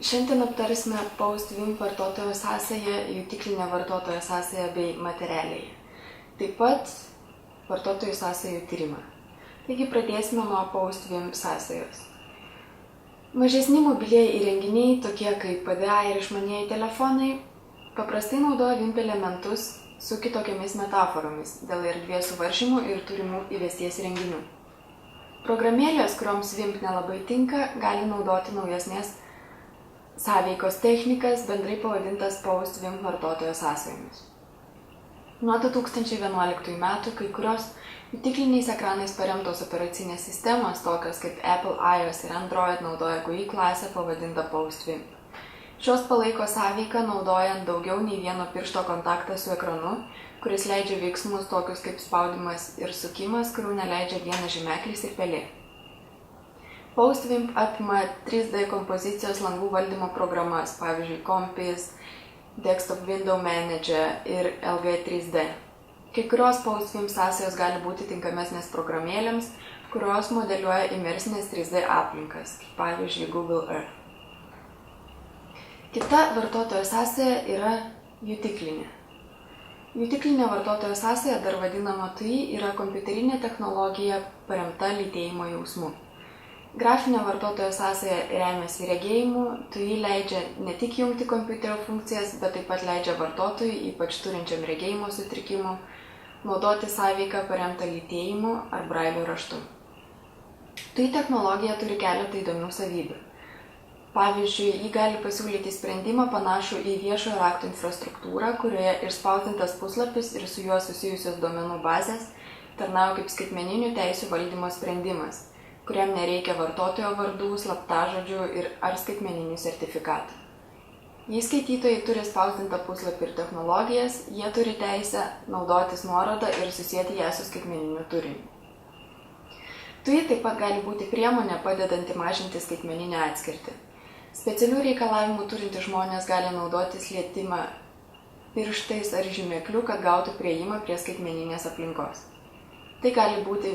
Šiandien aptarsime PostVim vartotojo sąsają, jutiklinę vartotojo sąsają bei materialiai. Taip pat vartotojų sąsajų tyrimą. Taigi pradėsime nuo PostVim sąsajos. Mažesni mobilieji įrenginiai, tokie kaip PDA ir išmanieji telefonai, paprastai naudoja VIMP elementus su kitokiamis metaforomis dėl erdvės suvaržymų ir turimų įvesties įrenginių. Programėlės, kurioms VIMP nelabai tinka, gali naudoti naujesnės sąveikos technikas, bendrai pavadintas PostVim vartotojo sąsajomis. Nuo 2011 metų kai kurios jutikliniais ekranais paremtos operacinės sistemos, tokios kaip Apple, iOS ir Android, naudoja GUI klasę pavadintą PostVim. Šios palaiko sąveiką naudojant daugiau nei vieno piršto kontaktą su ekranu, kuris leidžia veiksmus tokius kaip spaudimas ir sukimas, kurių neleidžia vienas žymeklis ir pelė. PostVim apima 3D kompozicijos langų valdymo programas, pavyzdžiui, Compiz, Desktop Window Manager ir LG3D. Kai kurios PostVim sąsajos gali būti tinkamesnės programėlėms, kurios modeliuoja imersinės 3D aplinkas, kaip pavyzdžiui Google Earth. Kita vartotojo sąsaja yra jutiklinė. Jutiklinė vartotojo sąsaja, dar vadinama TUI, yra kompiuterinė technologija paremta lytėjimo jausmu. Grafinė vartotojo sąsaja remiasi regėjimu, TUI leidžia ne tik jungti kompiuterio funkcijas, bet taip pat leidžia vartotojui, ypač turinčiam regėjimo sutrikimų, naudoti sąveiką paremtą lytėjimu ar brailio raštu. TUI technologija turi keletą įdomių savybių. Pavyzdžiui, ji gali pasiūlyti sprendimą panašų į viešojo rakto infrastruktūrą, kurioje išspausdintas puslapis ir su juo susijusios duomenų bazės tarnauja kaip skaitmeninių teisių valdymo sprendimas, kuriam nereikia vartotojo vardų, slaptažodžių ir ar skaitmeninių sertifikatų. Jei skaitytojai turi spausdintą puslapį ir technologijas, jie turi teisę naudotis nuorodą ir susieti ją su skaitmeniniu turiniu. TUI taip pat gali būti priemonė padedanti mažinti skaitmeninę atskirtį. Specialių reikalavimų turintys žmonės gali naudotis lietimą pirštais ar žymekliu, kad gautų priėjimą prie skaitmeninės aplinkos. Tai gali būti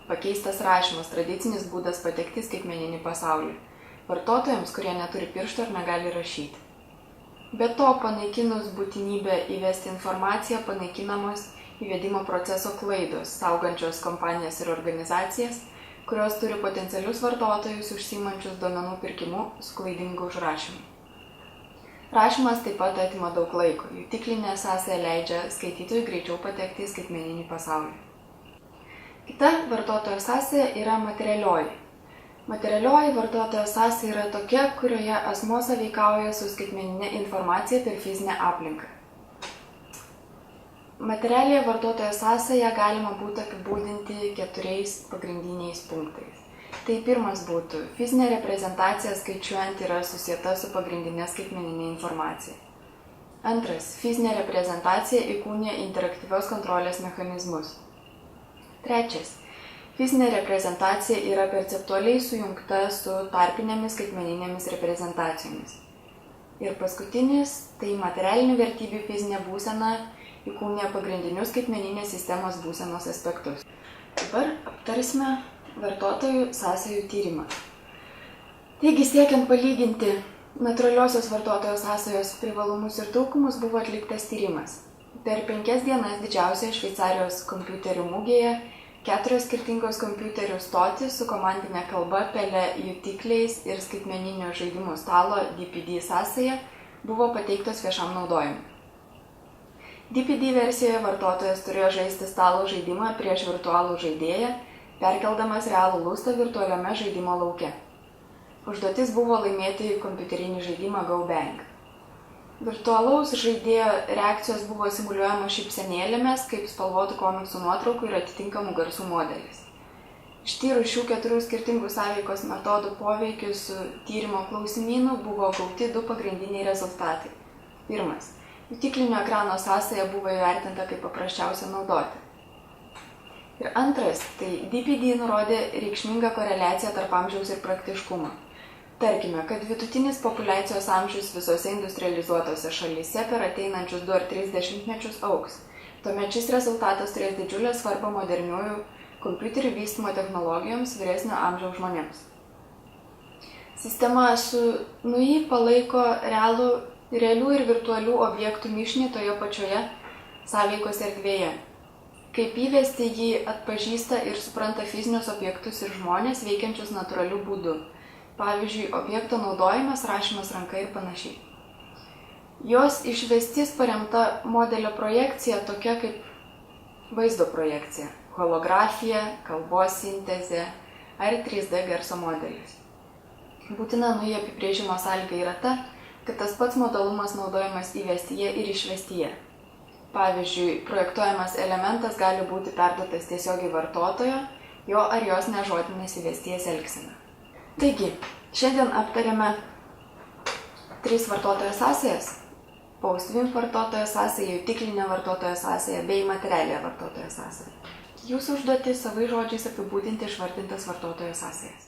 pakeistas rašymas, tradicinis būdas patekti į skaitmeninį pasaulį, vartotojams, kurie neturi piršto ir negali rašyti. Be to, panaikinus būtinybę įvesti informaciją, panaikinamos įvedimo proceso klaidos, saugančios kompanijas ir organizacijas, kurios turi potencialius vartotojus užsiimančius duomenų pirkimu su klaidingu užrašymu. Rašymas taip pat atima daug laiko, jutiklinė sąsaja leidžia skaitytojui greičiau patekti į skaitmeninį pasaulį. Kita vartotojo sąsaja yra materialioji. Materialioji vartotojo sąsaja yra tokia, kurioje asmuo sąveikauja su skaitmeninė informacija per fizinę aplinką. Materialiąją vartotojo sąsają galima būtų apibūdinti 4 pagrindiniais punktais. Tai pirmas būtų, fizinė reprezentacija skaičiuojant yra susieta su pagrindinė skaitmeninė informacija. Antras, fizinė reprezentacija įkūnija interaktyvios kontrolės mechanizmus. Trečias, fizinė reprezentacija yra perceptualiai sujungta su tarpinėmis skaitmeninėmis reprezentacijomis. Ir paskutinis, tai materialinių vertybių fizinė būsena įkūnija pagrindinius skaitmeninės sistemos būsenos aspektus. Dabar aptarsime vartotojų sąsajų tyrimą. Taigi, siekiant palyginti natūraliosios vartotojo sąsajos privalumus ir trūkumus, buvo atliktas tyrimas. Per 5 dienas didžiausioje Šveicarijos kompiuterių mugėje 4 skirtingos kompiuterių stotys su komandinė kalba, pele, jutikliais ir skaitmeninių žaidimų stalo DPD sąsaja buvo pateiktos viešam naudojimui. DPD versijoje vartotojas turėjo žaisti stalo žaidimą prieš virtualų žaidėją, perkeldamas realų lustą virtualiame žaidimo lauke. Užduotis buvo laimėti kompiuterinį žaidimą Go Bang. Virtualaus žaidėjo reakcijos buvo simuliuojamos šypsenėlėmis, kaip spalvotų komiksų nuotraukų ir atitinkamų garsų modelis. Ištyrus šių 4 skirtingų sąveikos metodų poveikių su tyrimo klausimynu buvo gauti 2 pagrindiniai rezultatai. Pirmas. Jutiklinio ekrano sąsaja buvo įvertinta kaip paprasčiausia naudoti. Ir antras, tai DPD nurodė reikšmingą koreliaciją tarp amžiaus ir praktiškumo. Tarkime, kad vidutinis populiacijos amžius visose industrializuotose šalyse per ateinančius 2 ar 3 dešimtmečius augs. Tuomet šis rezultatas turės didžiulę svarbą moderniųjų kompiuterių vystymo technologijoms vyresnio amžiaus žmonėms. Sistema su NUI palaiko realių ir virtualių objektų mišinį toje pačioje sąveikos erdvėje. Kaip įvesti jį atpažįsta ir supranta fizinius objektus ir žmonės veikiančius natūraliu būdu. Pavyzdžiui, objekto naudojimas, rašymas ranka ir panašiai. Jos išvestis paremta modelio projekcija tokia kaip vaizdo projekcija, holografija, kalbos sintezė ar 3D garso modelis. Būtina NUI apibrėžimo sąlyga yra ta, kad tas pats modalumas naudojamas įvestyje ir išvestyje. Pavyzdžiui, projektuojamas elementas gali būti perduotas tiesiogiai vartotojo, jo ar jos nežodinės įvesties elgsena. Taigi, šiandien aptarėme 3 vartotojo sąsajas: PostWin vartotojo sąsają, jutiklinę vartotojo sąsają bei materialią vartotojo sąsają. Jūsų užduotis savais žodžiais apibūdinti išvardintas vartotojo sąsajas.